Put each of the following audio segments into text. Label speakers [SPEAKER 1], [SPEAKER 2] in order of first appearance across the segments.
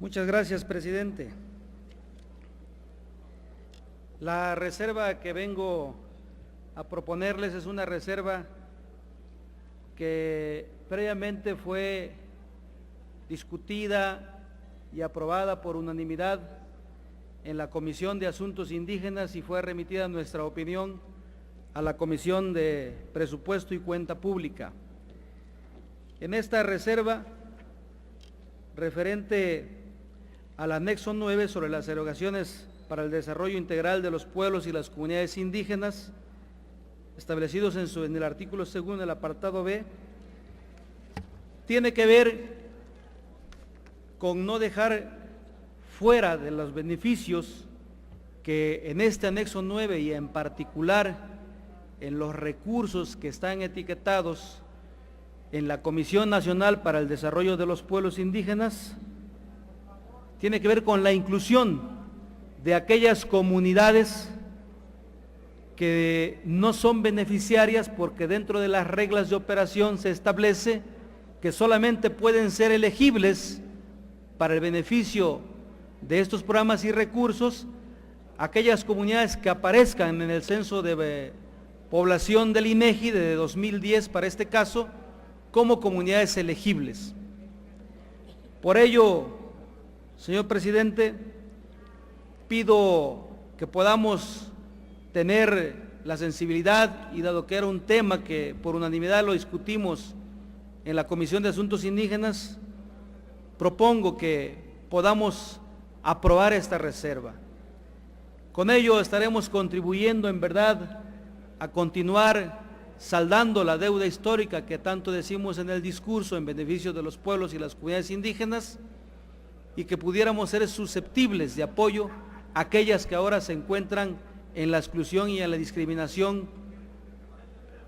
[SPEAKER 1] Muchas gracias, presidente. La reserva que vengo a proponerles es una reserva que previamente fue discutida y aprobada por unanimidad en la Comisión de Asuntos Indígenas y fue remitida nuestra opinión a la Comisión de Presupuesto y Cuenta Pública. En esta reserva, referente al anexo 9 sobre las erogaciones para el desarrollo integral de los pueblos y las comunidades indígenas, establecidos en el artículo 2, el apartado B, tiene que ver con no dejar fuera de los beneficios que en este anexo 9 y en particular en los recursos que están etiquetados en la Comisión Nacional para el Desarrollo de los Pueblos Indígenas, tiene que ver con la inclusión de aquellas comunidades que no son beneficiarias porque dentro de las reglas de operación se establece que solamente pueden ser elegibles para el beneficio de estos programas y recursos aquellas comunidades que aparezcan en el censo de población del INEGI de 2010 para este caso como comunidades elegibles. Por ello, señor presidente, pido que podamos tener la sensibilidad y dado que era un tema que por unanimidad lo discutimos en la Comisión de Asuntos Indígenas, propongo que podamos aprobar esta reserva. Con ello estaremos contribuyendo en verdad a continuar saldando la deuda histórica que tanto decimos en el discurso en beneficio de los pueblos y las comunidades indígenas y que pudiéramos ser susceptibles de apoyo a aquellas que ahora se encuentran en la exclusión y en la discriminación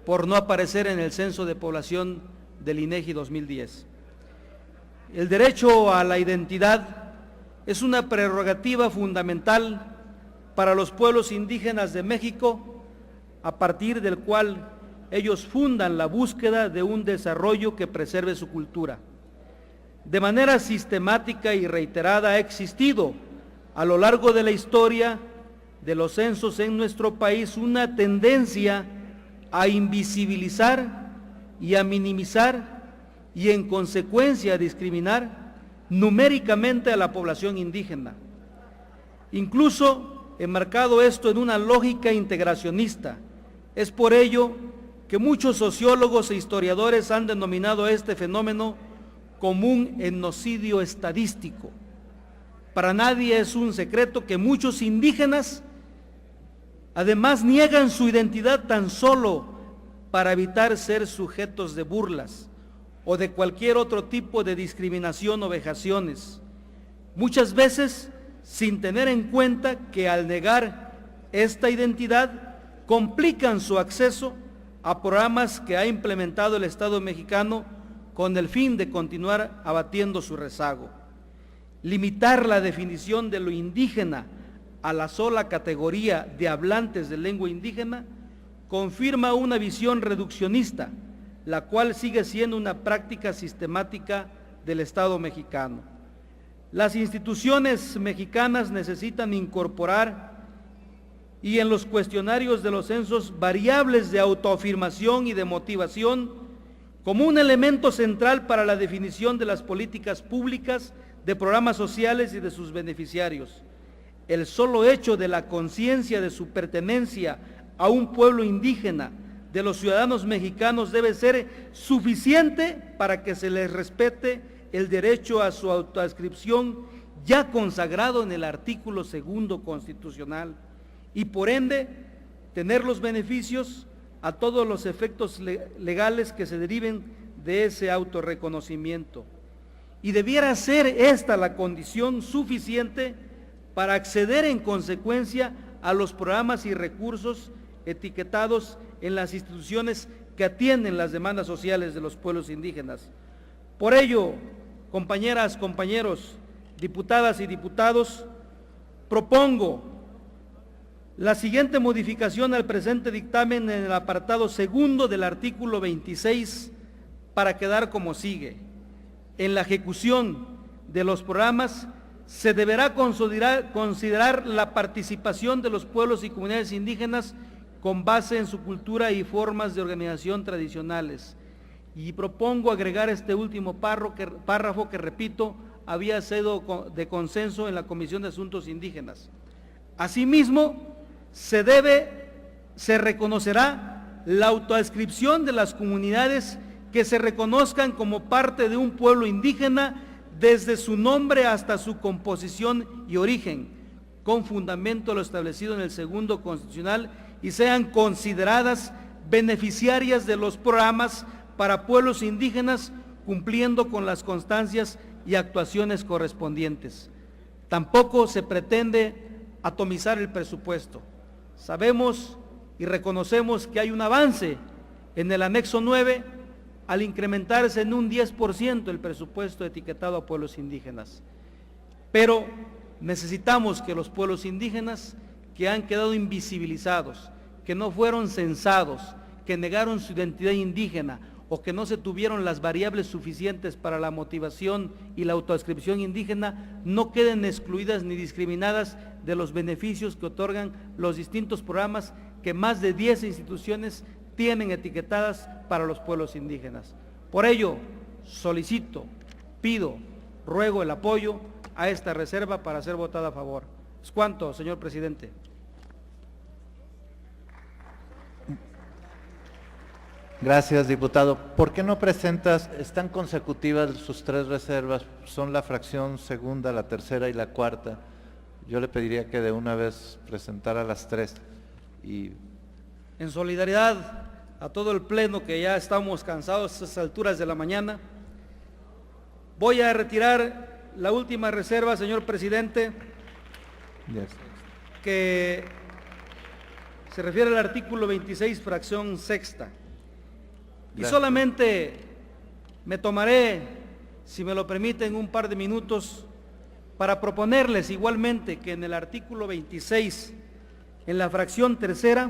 [SPEAKER 1] por no aparecer en el censo de población del INEGI 2010. El derecho a la identidad es una prerrogativa fundamental para los pueblos indígenas de México, a partir del cual ellos fundan la búsqueda de un desarrollo que preserve su cultura. De manera sistemática y reiterada ha existido a lo largo de la historia de los censos en nuestro país una tendencia a invisibilizar y a minimizar y en consecuencia a discriminar numéricamente a la población indígena. Incluso enmarcado esto en una lógica integracionista. Es por ello que muchos sociólogos e historiadores han denominado este fenómeno como un etnocidio estadístico. Para nadie es un secreto que muchos indígenas además niegan su identidad tan solo para evitar ser sujetos de burlas o de cualquier otro tipo de discriminación o vejaciones, muchas veces sin tener en cuenta que al negar esta identidad complican su acceso a programas que ha implementado el Estado mexicano con el fin de continuar abatiendo su rezago. Limitar la definición de lo indígena a la sola categoría de hablantes de lengua indígena confirma una visión reduccionista, la cual sigue siendo una práctica sistemática del Estado mexicano. Las instituciones mexicanas necesitan incorporar y en los cuestionarios de los censos variables de autoafirmación y de motivación como un elemento central para la definición de las políticas públicas, de programas sociales y de sus beneficiarios. El solo hecho de la conciencia de su pertenencia a un pueblo indígena de los ciudadanos mexicanos debe ser suficiente para que se les respete el derecho a su autoadscripción ya consagrado en el artículo 2 constitucional y por ende tener los beneficios a todos los efectos legales que se deriven de ese autorreconocimiento. Y debiera ser esta la condición suficiente para acceder en consecuencia a los programas y recursos etiquetados en las instituciones que atienden las demandas sociales de los pueblos indígenas. Por ello, compañeras, compañeros, diputadas y diputados, propongo la siguiente modificación al presente dictamen en el apartado 2 del artículo 26 para quedar como sigue. En la ejecución de los programas se deberá considerar la participación de los pueblos y comunidades indígenas con base en su cultura y formas de organización tradicionales. Y propongo agregar este último párrafo que, repito, había sido de consenso en la Comisión de Asuntos Indígenas. Asimismo, se reconocerá la autoadscripción de las comunidades que se reconozcan como parte de un pueblo indígena desde su nombre hasta su composición y origen, con fundamento en lo establecido en el segundo constitucional, y sean consideradas beneficiarias de los programas para pueblos indígenas, cumpliendo con las constancias y actuaciones correspondientes. Tampoco se pretende atomizar el presupuesto. Sabemos y reconocemos que hay un avance en el anexo 9 al incrementarse en un 10% el presupuesto etiquetado a pueblos indígenas. Pero necesitamos que los pueblos indígenas que han quedado invisibilizados, que no fueron censados, que negaron su identidad indígena o que no se tuvieron las variables suficientes para la motivación y la autoadscripción indígena, no queden excluidas ni discriminadas de los beneficios que otorgan los distintos programas que más de 10 instituciones tienen etiquetadas para los pueblos indígenas. Por ello, solicito, pido, ruego el apoyo a esta reserva para ser votada a favor. ¿Es cuanto, señor presidente?
[SPEAKER 2] Gracias, diputado. ¿Por qué no presentas, están consecutivas sus tres reservas, son la fracción segunda, la tercera y la cuarta? Yo le pediría que de una vez presentara las tres. Y
[SPEAKER 1] en solidaridad a todo el pleno, que ya estamos cansados a estas alturas de la mañana, voy a retirar la última reserva, señor presidente, que se refiere al artículo 26, fracción sexta. Y solamente me tomaré, si me lo permiten, un par de minutos para proponerles igualmente que en el artículo 26, en la fracción tercera,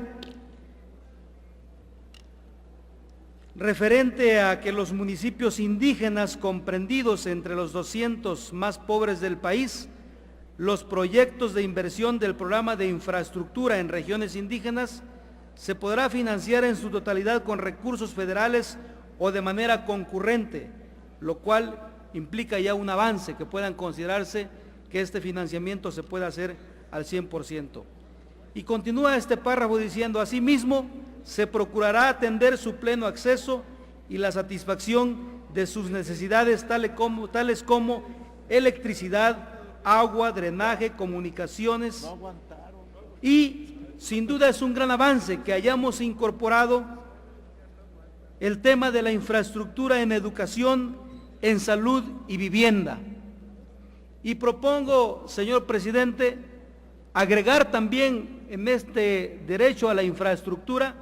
[SPEAKER 1] referente a que los municipios indígenas comprendidos entre los 200 más pobres del país, los proyectos de inversión del programa de infraestructura en regiones indígenas se podrá financiar en su totalidad con recursos federales o de manera concurrente, lo cual implica ya un avance, que puedan considerarse que este financiamiento se pueda hacer al 100%. Y continúa este párrafo diciendo: asimismo, se procurará atender su pleno acceso y la satisfacción de sus necesidades tales como electricidad, agua, drenaje, comunicaciones, y sin duda es un gran avance que hayamos incorporado el tema de la infraestructura en educación, en salud y vivienda. Y propongo, señor presidente, agregar también en este derecho a la infraestructura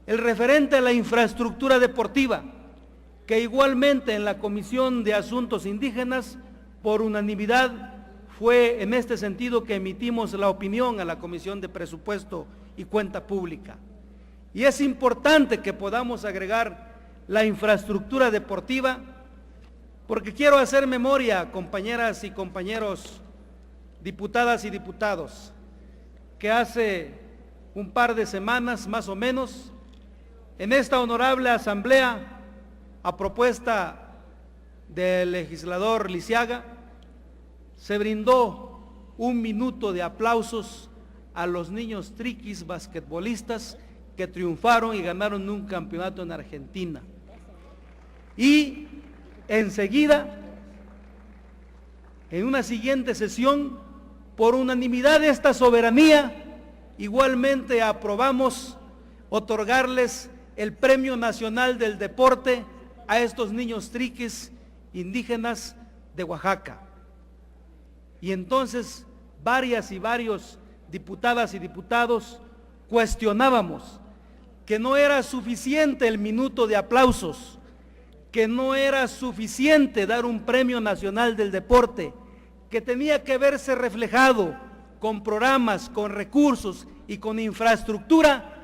[SPEAKER 1] el referente a la infraestructura deportiva, que igualmente en la Comisión de Asuntos Indígenas, por unanimidad, fue en este sentido que emitimos la opinión a la Comisión de Presupuesto y Cuenta Pública. Y es importante que podamos agregar la infraestructura deportiva, porque quiero hacer memoria, compañeras y compañeros, diputadas y diputados, que hace un par de semanas más o menos, en esta honorable asamblea, a propuesta del legislador Lisiaga, se brindó un minuto de aplausos a los niños triquis basquetbolistas que triunfaron y ganaron un campeonato en Argentina. Y enseguida, en una siguiente sesión, por unanimidad de esta soberanía, igualmente aprobamos otorgarles el Premio Nacional del Deporte a estos niños triquis indígenas de Oaxaca. Y entonces varias y varios diputadas y diputados cuestionábamos que no era suficiente el minuto de aplausos, que no era suficiente dar un Premio Nacional del Deporte, que tenía que verse reflejado con programas, con recursos y con infraestructura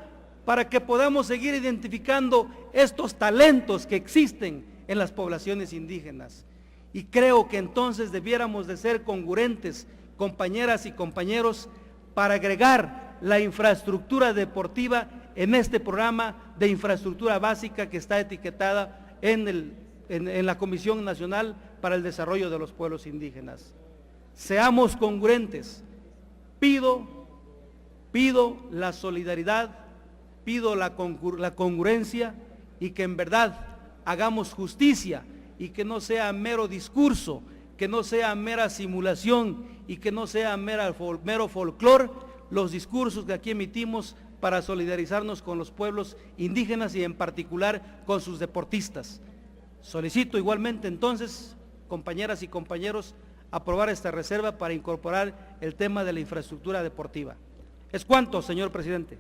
[SPEAKER 1] para que podamos seguir identificando estos talentos que existen en las poblaciones indígenas. Y creo que entonces debiéramos de ser congruentes, compañeras y compañeros, para agregar la infraestructura deportiva en este programa de infraestructura básica que está etiquetada en la Comisión Nacional para el Desarrollo de los Pueblos Indígenas. Seamos congruentes. Pido la solidaridad, pido la congruencia y que en verdad hagamos justicia y que no sea mero discurso, que no sea mera simulación y que no sea mero folclore los discursos que aquí emitimos para solidarizarnos con los pueblos indígenas y en particular con sus deportistas. Solicito igualmente entonces, compañeras y compañeros, aprobar esta reserva para incorporar el tema de la infraestructura deportiva. Es cuanto, señor presidente.